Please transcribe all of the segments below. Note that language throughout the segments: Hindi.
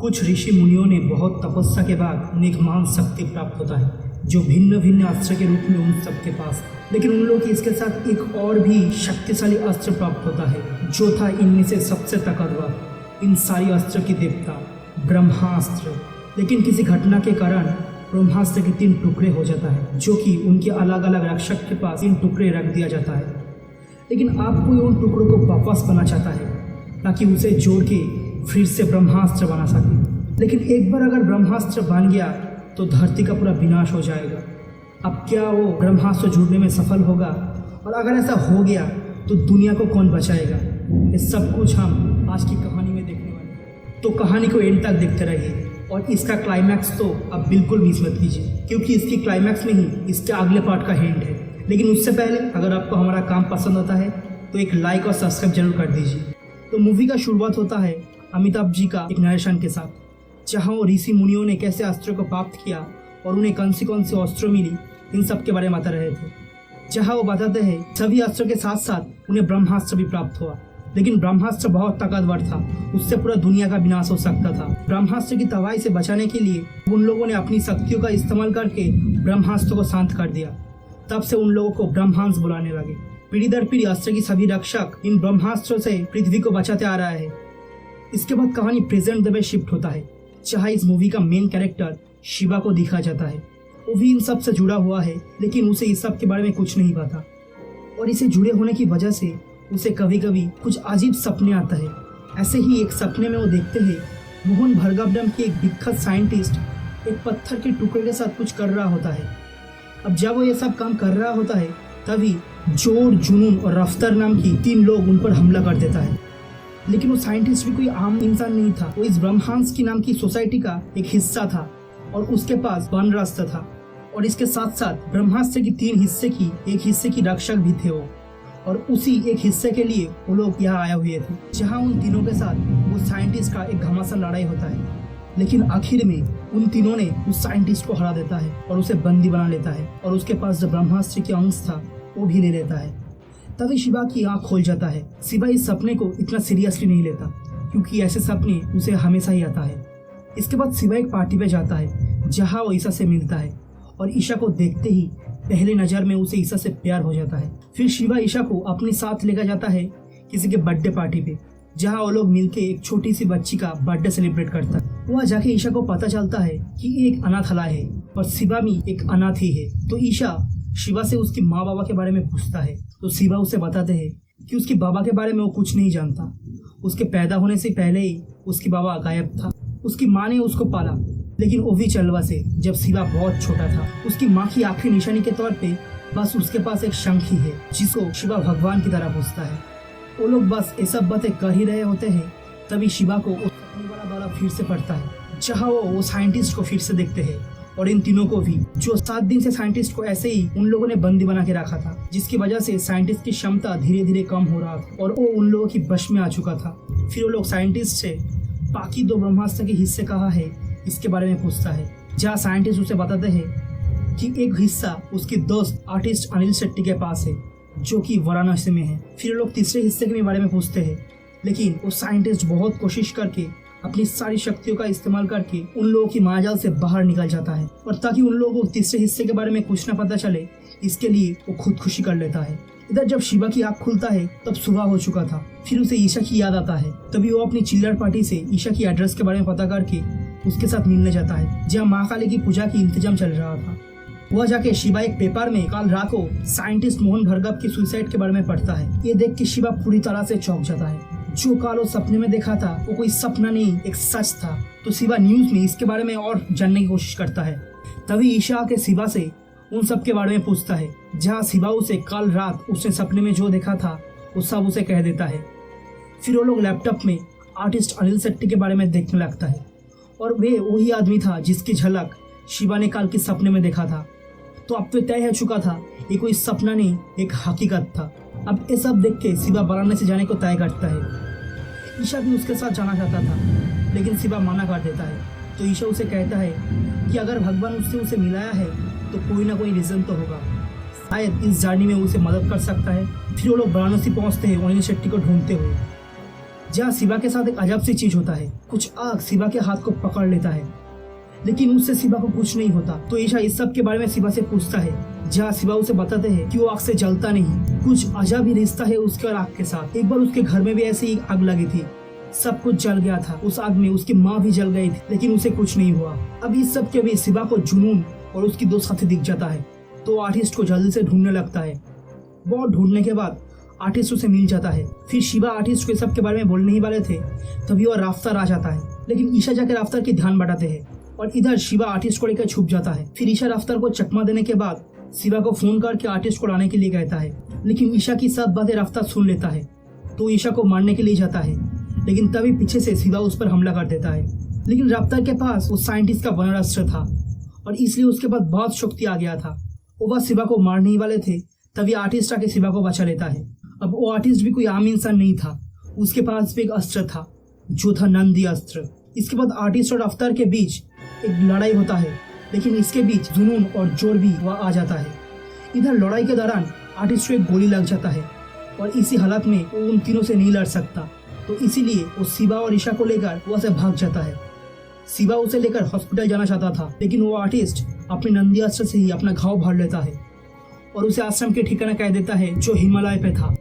कुछ ऋषि मुनियों ने बहुत तपस्या के बाद उन्हें एक महान शक्ति प्राप्त होता है जो भिन्न भिन्न अस्त्र के रूप में उन सबके पास था। लेकिन उन लोगों की इसके साथ एक और भी शक्तिशाली अस्त्र प्राप्त होता है जो था इनमें से सबसे ताकतवर, इन सारी अस्त्र की देवता ब्रह्मास्त्र। लेकिन किसी घटना के कारण ब्रह्मास्त्र के 3 टुकड़े हो जाता है जो कि उनके अलग अलग रक्षक के पास 3 टुकड़े रख दिया जाता है। लेकिन आप कोई उन टुकड़ों को वापस बना चाहता है ताकि उसे जोड़ के फिर से ब्रह्मास्त्र बना सके। लेकिन एक बार अगर ब्रह्मास्त्र बन गया तो धरती का पूरा विनाश हो जाएगा। अब क्या वो ब्रह्मास्त्र जुड़ने में सफल होगा? और अगर ऐसा हो गया तो दुनिया को कौन बचाएगा? ये सब कुछ हम आज की कहानी में देखने वाले हैं। तो कहानी को एंड तक देखते रहिए और इसका क्लाइमैक्स तो आप बिल्कुल मिस मत कीजिए क्योंकि इसकी क्लाइमैक्स में ही इसके अगले पार्ट का हिंट है। लेकिन उससे पहले अगर आपको हमारा काम पसंद आता है तो एक लाइक और सब्सक्राइब जरूर कर दीजिए। तो मूवी का शुरुआत होता है अमिताभ जी का एक नरेशन के साथ, जहाँ वो ऋषि मुनियों ने कैसे अस्त्रों को प्राप्त किया और उन्हें कौन से अस्त्र मिली, इन सब के बारे में बता रहे थे। जहाँ वो बताते हैं सभी अस्त्रों के साथ साथ उन्हें ब्रह्मास्त्र भी प्राप्त हुआ। लेकिन ब्रह्मास्त्र बहुत ताकतवर था, उससे पूरा दुनिया का विनाश हो सकता था। ब्रह्मास्त्र की तबाही से बचाने के लिए उन लोगों ने अपनी शक्तियों का इस्तेमाल करके ब्रह्मास्त्र को शांत कर दिया। तब से उन लोगों को ब्रह्मांस बुलाने लगे। पीढ़ी दर पीढ़ी अस्त्र की सभी रक्षक इन ब्रह्मास्त्रों से पृथ्वी को बचाते आ रहा है। इसके बाद कहानी प्रेजेंट डे में शिफ्ट होता है, जहाँ इस मूवी का मेन कैरेक्टर शिवा को दिखाया जाता है। वो भी इन सब से जुड़ा हुआ है लेकिन उसे इस सब के बारे में कुछ नहीं पता और इसे जुड़े होने की वजह से उसे कभी कभी कुछ अजीब सपने आता है। ऐसे ही एक सपने में वो देखते हैं मोहन भार्गव नाम की एक विख्यात साइंटिस्ट एक पत्थर के टुकड़े के साथ कुछ कर रहा होता है। अब जब वो ये सब काम कर रहा होता है तभी जोर, जुनून और रफ्तार नाम की 3 लोग उन पर हमला कर देता है। लेकिन वो साइंटिस्ट भी कोई आम इंसान नहीं था, वो इस ब्रह्मांस की नाम की सोसाइटी का एक हिस्सा था और उसके पास वन रास्ता था। और इसके साथ साथ ब्रह्मास्त्र की 3 हिस्से की एक हिस्से की रक्षक भी थे वो, और उसी एक हिस्से के लिए वो लोग यहाँ आए हुए थे, जहाँ उन तीनों के साथ वो साइंटिस्ट का एक घमासान लड़ाई होता है। लेकिन आखिर में उन तीनों ने उस साइंटिस्ट को हरा देता है और उसे बंदी बना लेता है और उसके पास जो ब्रह्मास्त्र के अंश था वो भी ले लेता है। तभी शिवा की आँख खोल जाता है। शिवा इस सपने को इतना सीरियसली नहीं लेता क्योंकि ऐसे सपने उसे हमेशा ही आता है। इसके बाद शिवा एक पार्टी पे जाता है जहाँ वो ईशा से मिलता है और ईशा को देखते ही पहले नज़र में उसे ईशा से प्यार हो जाता है। फिर शिवा ईशा को अपने साथ लेकर जाता है किसी के बर्थडे पार्टी पे, जहाँ वो लोग मिलके एक छोटी सी बच्ची का बर्थडे सेलिब्रेट करता है। वहाँ जाके ईशा को पता चलता है कि एक अनाथालय है और शिवा भी एक अनाथ ही है। तो ईशा शिवा से उसके माँ बाबा के बारे में पूछता है तो शिवा उसे बताते हैं कि उसके बाबा के बारे में वो कुछ नहीं जानता। उसके पैदा होने से पहले ही उसके बाबा गायब था। उसकी माँ ने उसको पाला, लेकिन वो भी चलवा से जब शिवा बहुत छोटा था। उसकी माँ की आखिरी निशानी के तौर पे बस उसके पास एक शंख ही है जिसको शिवा भगवान की तरह पूछता है। वो लोग बस ये सब बातें कर ही रहे होते हैं तभी शिवा को सपने वाला दौरा फिर से पड़ता है, जहाँ वो साइंटिस्ट को फिर से देखते हैं और इन तीनों को भी, जो 7 दिन से साइंटिस्ट को ऐसे ही उन लोगों ने बंदी बना के रखा था, जिसकी वजह से साइंटिस्ट की क्षमता धीरे धीरे कम हो रहा था और वो उन लोगों की वश में आ चुका था। फिर वो लोग साइंटिस्ट से बाकी 2 ब्रह्मास्त्र के हिस्से कहाँ है इसके बारे में पूछता है, जहाँ साइंटिस्ट उसे बताते हैं कि एक हिस्सा उसके दोस्त आर्टिस्ट अनिल शेट्टी के पास है जो कि वाराणसी में है। फिर लोग तीसरे हिस्से के बारे में पूछते हैं, लेकिन वो साइंटिस्ट बहुत कोशिश करके अपनी सारी शक्तियों का इस्तेमाल करके उन लोगों की मायाजाल से बाहर निकल जाता है और ताकि उन लोगों को तीसरे हिस्से के बारे में कुछ न पता चले इसके लिए वो खुदकुशी कर लेता है। इधर जब शिवा की आँख खुलता है तब सुबह हो चुका था। फिर उसे ईशा की याद आता है, तभी वो अपनी चिल्लर पार्टी से ईशा की एड्रेस के बारे में पता करके उसके साथ मिलने जाता है, जहाँ माँ काली की पूजा की इंतजाम चल रहा था। वह जाके शिवा एक पेपर में कल रात को साइंटिस्ट मोहन भार्गव की सुसाइड के बारे में पढ़ता है। ये देख के शिवा पूरी तरह से चौंक जाता है। जो काल वो सपने में देखा था वो कोई सपना नहीं, एक सच था। तो शिवा न्यूज में इसके बारे में और जानने की कोशिश करता है। तभी ईशा आके शिवा से उन सब के बारे में पूछता है, जहाँ शिवा उसे कल रात उसने सपने में जो देखा था वो सब उसे कह देता है। फिर वो लोग लैपटॉप में आर्टिस्ट अनिल शेट्टी के बारे में देखने लगता है और वे वही आदमी था जिसकी झलक शिवा ने कल के सपने में देखा था। तो अब तो तय हो चुका था ये कोई सपना नहीं, एक हकीकत था। अब ये सब देख के शिवा वाराणसी जाने को तय करता है। ईशा भी उसके साथ जाना चाहता था लेकिन शिवा मना कर देता है। तो ईशा उसे कहता है कि अगर भगवान उससे उसे मिलाया है तो कोई ना कोई रीज़न तो होगा, शायद इस जर्नी में उसे मदद कर सकता है। फिर वो लोग वाराणसी पहुँचते हैं अनिल शेट्टी को ढूंढते हुए। जहाँ शिवा के साथ एक अजब सी चीज होता है। कुछ आग शिवा के हाथ को पकड़ लेता है, लेकिन उससे शिवा को कुछ नहीं होता। तो ईशा इस सब के बारे में शिवा से पूछता है, जहाँ शिवा उसे बताते हैं कि वो आग से जलता नहीं। कुछ अजब ही रिश्ता है उसके और आग के साथ। एक बार उसके घर में भी ऐसी ही आग लगी थी, सब कुछ जल गया था। उस आग में उसकी माँ भी जल गई थी, लेकिन उसे कुछ नहीं हुआ। अब इस सब के बीच शिवा को जुनून और उसकी दो साथी दिख जाता है, तो आर्टिस्ट को जल्दी से ढूंढने लगता है। बहुत ढूंढने के बाद आर्टिस्ट उसे मिल जाता है। फिर शिवा आर्टिस्ट को सब के बारे में बोलने ही वाले थे, तभी वो राफ्तार आ जाता है। लेकिन ईशा जाकर राफ्तार की ध्यान बढ़ाते हैं और इधर शिवा आर्टिस्ट को लेकर छुप जाता है। फिर ईशा राफ्तार को चकमा देने के बाद शिवा को फोन करके आर्टिस्ट को लाने के लिए कहता है, लेकिन ईशा की सब बातें राफ्तार सुन लेता है, तो ईशा को मारने के लिए जाता है। लेकिन तभी पीछे से शिवा उस पर हमला कर देता है। लेकिन राफ्तार के पास वो साइंटिस्ट का बना अस्त्र था और इसलिए उसके पास बहुत शक्ति आ गया था। वो बस शिवा को मारने ही वाले थे, तभी आर्टिस्ट आके शिवा को बचा लेता है। अब वो आर्टिस्ट भी कोई आम इंसान नहीं था, उसके पास भी एक अस्त्र था जो था नंदी अस्त्र। इसके बाद आर्टिस्ट और रफ्तार के बीच एक लड़ाई होता है, लेकिन इसके बीच जुनून और जोर भी वह आ जाता है। इधर लड़ाई के दौरान आर्टिस्ट को एक गोली लग जाता है और इसी हालत में वो उन तीनों से नहीं लड़ सकता, तो इसीलिए वो शिवा और ईशा को लेकर वहाँ से भाग जाता है। शिवा उसे लेकर हॉस्पिटल जाना चाहता था, लेकिन वो आर्टिस्ट अपने नंदी अस्त्र से ही अपना घाव भर लेता है और उसे आश्रम के ठिकाना कह देता है जो हिमालय पे था।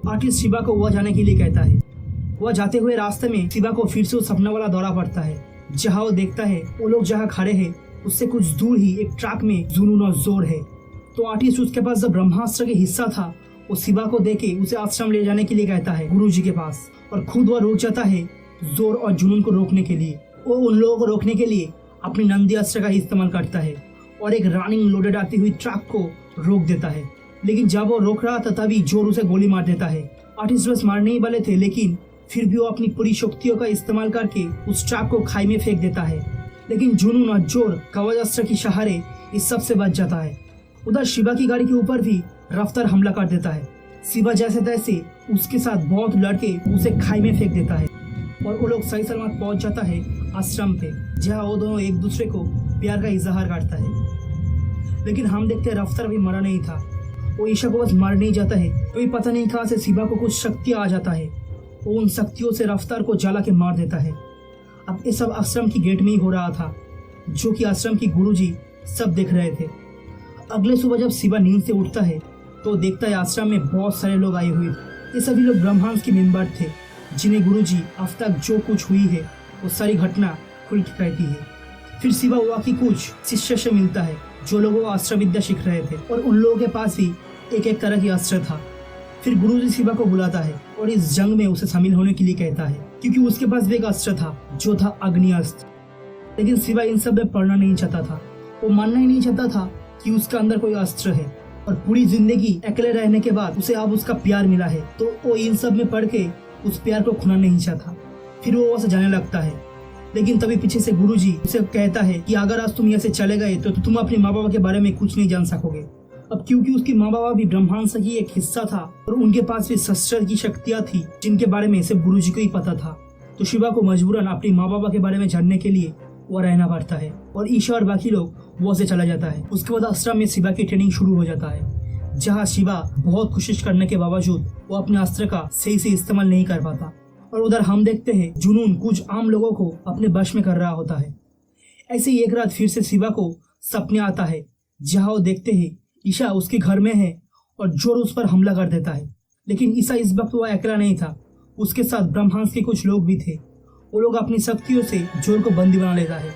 आर्टिस्ट शिवा को वह जाने के लिए कहता है। वह जाते हुए रास्ते में शिवा को फिर से उस सपना वाला दौरा पड़ता है, जहाँ वो देखता है वो लोग जहाँ खड़े हैं उससे कुछ दूर ही एक ट्रक में जुनून और जोर है। तो आर्टिस्ट उसके पास जब ब्रह्मास्त्र के हिस्सा था, वो शिवा को देके उसे आश्रम ले जाने के लिए कहता है गुरुजी के पास, और खुद वह रुक जाता है जोर और जुनून को रोकने के लिए। वो उन लोगों को रोकने के लिए अपनी नंदी अस्त्र का इस्तेमाल करता है और एक रनिंग लोडेड आती हुई ट्रक को रोक देता है। लेकिन जब वो रोक रहा था तभी जोर उसे गोली मार देता है। आर्टिस्ट बस मारने ही वाले थे, लेकिन फिर भी वो अपनी पूरी शक्तियों का इस्तेमाल करके उस ट्रक को खाई में फेंक देता है। लेकिन जुनून और जोर कवच अस्त्र की सहारे इस सब से बच जाता है। उधर शिवा की गाड़ी के ऊपर भी रफ्तार हमला कर देता है। शिवा जैसे तैसे उसके साथ बहुत लड़के उसे खाई में फेंक देता है और वो लोग सही सलामत पहुंच जाता है आश्रम पे, जहाँ वो दोनों एक दूसरे को प्यार का इजहार करता है। लेकिन हम देखते हैं रफ्तार अभी मरा नहीं था, वो ईशा को बस मार नहीं जाता है। कोई पता नहीं कहाँ से शिवा को कुछ शक्ति आ जाता है, वो उन शक्तियों से रफ्तार को जला के मार देता है। अब ये सब आश्रम की गेट में ही हो रहा था, जो कि आश्रम की गुरुजी सब देख रहे थे। अगले सुबह जब शिवा नींद से उठता है तो देखता है आश्रम में बहुत सारे लोग आए हुए थे। ये सभी लोग ब्रह्मांस के मेंबर थे, जिन्हें गुरुजी अब तक जो कुछ हुई है वो सारी घटना खुल के कहती है। फिर शिवा हुआ कि कुछ शिष्य से मिलता है जो लोग वो अस्त्र विद्या सीख रहे थे, और उन लोगों के पास भी एक एक तरह की अस्त्र था। फिर गुरुजी शिवा को बुलाता है और इस जंग में उसे शामिल होने के लिए कहता है, क्योंकि उसके पास भी एक अस्त्र था जो था अग्नि अस्त्र। लेकिन शिवा इन सब में पढ़ना नहीं चाहता था, वो मानना ही नहीं चाहता था कि उसका अंदर कोई अस्त्र है, और पूरी जिंदगी अकेले रहने के बाद उसे अब उसका प्यार मिला है, तो वो इन सब में पढ़ के उस प्यार को खोना नहीं चाहता। फिर वो वहाँ से जाने लगता है, लेकिन तभी पीछे से गुरुजी उसे कहता है कि अगर आज तुम यहाँ से चले गए तो तुम अपने माँ बाबा के बारे में कुछ नहीं जान सकोगे। अब क्योंकि उसकी माँ बाबा भी ब्रह्मांस की एक हिस्सा था और उनके पास भी शस्त्र की शक्तियाँ थी जिनके बारे में सिर्फ गुरुजी को ही पता था, तो शिवा को मजबूरन अपनी माँ बाबा के बारे में जानने के लिए वो रहना पड़ता है और ईशा और बाकी लोग वो से चला जाता है। उसके बाद आश्रम में शिवा की ट्रेनिंग शुरू हो जाता है, जहाँ शिवा बहुत कोशिश करने के बावजूद वो अपने अस्त्र का सही से इस्तेमाल नहीं कर पाता। और उधर हम देखते हैं जुनून कुछ आम लोगों को अपने वश में कर रहा होता है। ऐसे ही एक रात फिर से शिवा को सपने आता है, जहाँ वो देखते हैं ईशा उसके घर में है और जोर उस पर हमला कर देता है। लेकिन ईशा इस वक्त वह अकेला नहीं था, उसके साथ ब्रह्मांस के कुछ लोग भी थे। वो लोग अपनी शक्तियों से जोर को बंदी बना लेता है,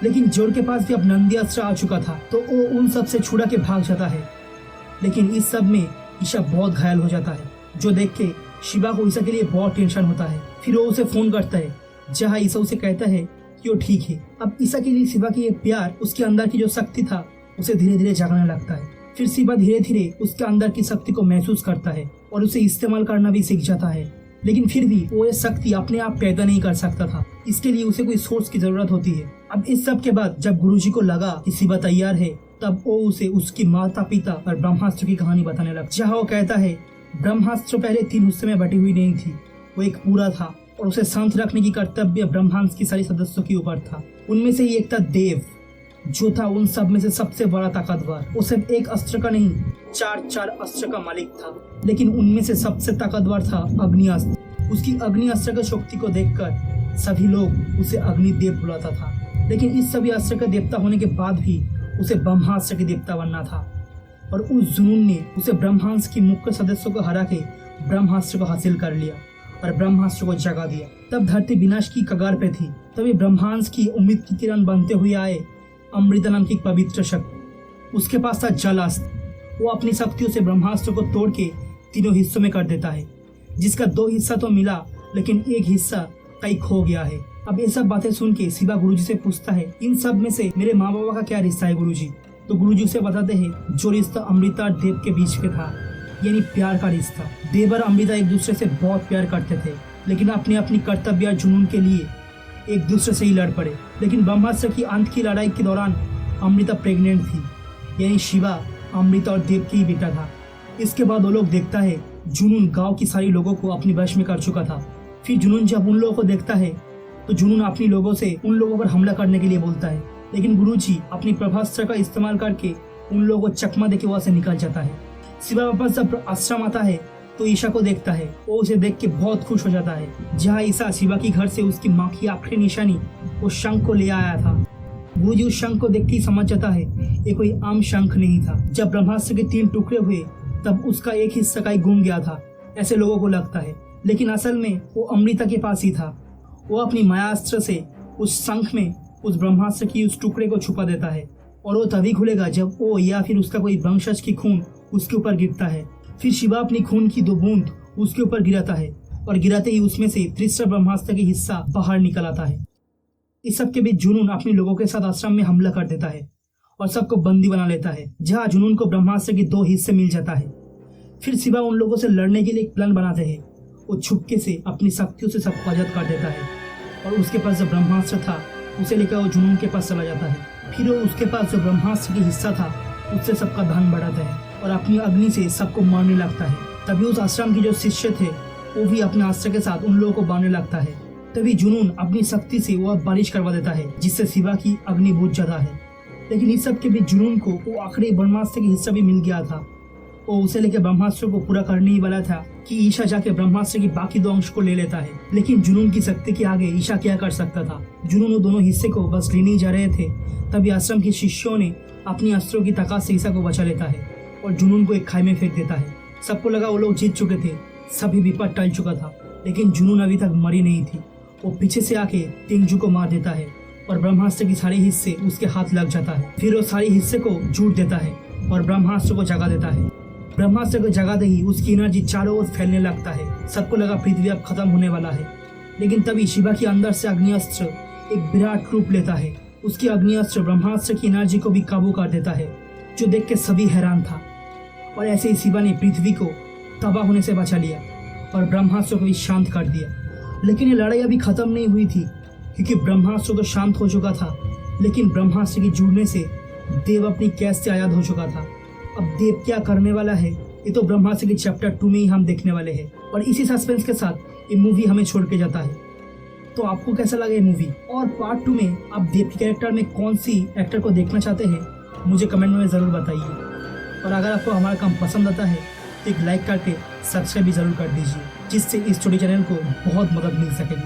लेकिन जोर के पास भी अब नंदी अस्त्र आ चुका था, तो वो उन सब से छुड़ा के भाग जाता है। लेकिन इस सब में ईशा बहुत घायल हो जाता है, जो देख के शिवा को ईशा के लिए बहुत टेंशन होता है। फिर वो उसे फोन करता है, जहाँ ईशा उसे कहता है कि वो ठीक है। अब ईशा के लिए शिवा की ये प्यार, उसके अंदर की जो शक्ति था उसे धीरे धीरे जगाने लगता है। फिर शिवा धीरे धीरे उसके अंदर की शक्ति को महसूस करता है और उसे इस्तेमाल करना भी सीख जाता है। लेकिन फिर भी वो ये शक्ति अपने आप पैदा नहीं कर सकता था, इसके लिए उसे कोई सोर्स की जरूरत होती है। अब इस सब के बाद जब गुरुजी को लगा कि शिवा तैयार है, तब वो उसे उसकी माता पिता और ब्रह्मास्त्र की कहानी बताने लगा, जहाँ वो कहता है ब्रह्मास्त्र पहले 3 हिस्से में बटी हुई नहीं थी, वो एक पूरा था और उसे शांत रखने की कर्तव्य ब्रह्मांड की सारी सदस्यों के ऊपर था। उनमें से ही एक था देव, जो था उन सब में से सबसे बड़ा ताकतवर। वो सिर्फ एक अस्त्र का नहीं, 4 अस्त्र का मालिक था, लेकिन उनमें से सबसे ताकतवर था अग्नि अस्त्र। उसकी अग्नि अस्त्र की शक्ति को देखकर सभी लोग उसे अग्निदेव बुलाता था। लेकिन इस सभी अस्त्र का देवता होने के बाद भी उसे ब्रह्मास्त्र के देवता बनना था और उस जुनून ने उसे ब्रह्मांड की मुख्य सदस्यों को हरा के ब्रह्मास्त्र को हासिल कर लिया और ब्रह्मास्त्र को जगा दिया। तब धरती विनाश की कगार पे थी। तभी ब्रह्मांड की उम्मीद की किरण बनते हुए आए अमृता नाम की पवित्र शक्ति। उसके पास था जल अस्त्र। वो अपनी शक्तियों से ब्रह्मास्त्र को तोड़ के 3 हिस्सों में कर देता है, जिसका 2 हिस्सा तो मिला लेकिन 1 हिस्सा कहीं खो गया है। अब ये सब बातें सुन के शिवा गुरुजी से पूछता है, इन सब में से मेरे माँ बाबा का क्या रिश्ता है गुरुजी? तो गुरुजी उसे बताते हैं जो रिश्ता अमृता और देव के बीच में था, यानी प्यार का रिश्ता। देव और अमृता एक दूसरे से बहुत प्यार करते थे, लेकिन अपनी अपनी कर्तव्य और जुनून के लिए एक दूसरे से ही लड़ पड़े। लेकिन ब्रह्मास्त्र की अंत की लड़ाई के दौरान अमृता प्रेग्नेंट थी, यानी शिवा अमृता और देव की ही बेटा था। इसके बाद वो लोग देखता है जुनून गांव की सारी लोगों को अपनी वश में कर चुका था। फिर जुनून जब उन लोगों को देखता है तो जुनून अपनी लोगों से उन लोगों पर हमला करने के लिए बोलता है, लेकिन गुरुजी अपनी प्रभास्त्र का इस्तेमाल करके उन लोगों को चकमा देके वहां से निकल जाता है। शिवा वापस जब आश्रम आता है तो ईशा को देखता है। वो उसे देख के बहुत खुश हो जाता है। जहाँ ईशा शिवा की घर से उसकी माँ की आखिरी निशानी उस शंख को ले आया था। गुरुजी उस शंख को देख के समझ जाता है ये कोई आम शंख नहीं था। जब ब्रह्मास्त्र के 3 टुकड़े हुए तब उसका एक हिस्सा कहीं गुम गया था, ऐसे लोगों को लगता है, लेकिन असल में वो अमृता के पास ही था। वो अपनी मायास्त्र से उस शंख में उस ब्रह्मास्त्र की उस टुकड़े को छुपा देता है और वो तभी खुलेगा जब वो या फिर उसका कोई वंशज की खून उसके ऊपर गिरता है। फिर शिवा अपनी खून की 2 बूंद उसके ऊपर गिराता है और गिराते ही उसमें से तीसरा ब्रह्मास्त्र की हिस्सा बाहर निकल आता है। इस सब के बीच जुनून अपने लोगों के साथ आश्रम में हमला कर देता है और सबको बंदी बना लेता है, जहाँ जुनून को ब्रह्मास्त्र के 2 हिस्से मिल जाता है। फिर शिवा उन लोगों से लड़ने के लिए एक प्लान बनाते हैं। वो छुपके से अपनी शक्तियों से सबको आजाद कर देता है और उसके पास जो ब्रह्मास्त्र था उसे लेकर वो जुनून के पास चला जाता है। फिर वो उसके पास जो ब्रह्मास्त्र की हिस्सा था उससे सबका धन बढ़ाता है और अपनी अग्नि से सबको मारने लगता है। तभी उस आश्रम के जो शिष्य थे वो भी अपने अस्त्र के साथ उन लोगों को मारने लगता है। तभी जुनून अपनी शक्ति से वह बारिश करवा देता है, जिससे शिवा की अग्नि बुझ जाता है। लेकिन इस सब के बीच जुनून को वो आखिरी ब्रह्मास्त्र की हिस्सा भी मिल गया था। वो उसे लेकर ब्रह्मास्त्र को पूरा करने ही वाला था कि ईशा जाके ब्रह्मास्त्र की बाकी 2 अंश को ले लेता है। लेकिन जुनून की शक्ति के आगे ईशा क्या कर सकता था? जुनून वो दोनों हिस्से को बस लेने ही जा रहे थे, तभी आश्रम के शिष्यों ने अपनी अस्त्रों की ताकत से ईशा को बचा लेता है और जुनून को एक खाई में फेंक देता है। सबको लगा वो लोग जीत चुके थे, सभी विपद टल चुका था, लेकिन जुनून अभी तक मरी नहीं थी। वो पीछे से आके तेंजू को मार देता है और ब्रह्मास्त्र की सारे हिस्से उसके हाथ लग जाता है। फिर वो सारे हिस्से को जूट देता है और ब्रह्मास्त्र को जगा देता है। ब्रह्मास्त्र को जगाते ही उसकी एनर्जी चारों ओर फैलने लगता है। सबको लगा पृथ्वी अब खत्म होने वाला है, लेकिन तभी शिवा के अंदर से अग्निअस्त्र एक विराट रूप लेता है। उसकी अग्निअस्त्र ब्रह्मास्त्र की एनर्जी को भी काबू कर देता है, जो देख के सभी हैरान था। और ऐसे ही शिवा ने पृथ्वी को तबाह होने से बचा लिया और ब्रह्मास्त्र को भी शांत कर दिया। लेकिन ये लड़ाई अभी खत्म नहीं हुई थी, क्योंकि ब्रह्मास्त्र तो शांत हो चुका था, लेकिन ब्रह्मास्त्र के जुड़ने से देव अपनी कैद से आजाद हो चुका था। अब देव क्या करने वाला है ये तो ब्रह्मास्त्र के चैप्टर 2 में ही हम देखने वाले हैं। और इसी सस्पेंस के साथ ये मूवी हमें छोड़ के जाता है। तो आपको कैसा लगा ये मूवी? और पार्ट 2 में आप देव के कैरेक्टर में कौन सी एक्टर को देखना चाहते हैं मुझे कमेंट में ज़रूर बताइए। और अगर आपको हमारा काम पसंद आता है तो एक लाइक करके सब्सक्राइब भी ज़रूर कर दीजिए, जिससे इस छोटे चैनल को बहुत मदद मिल सकेगी।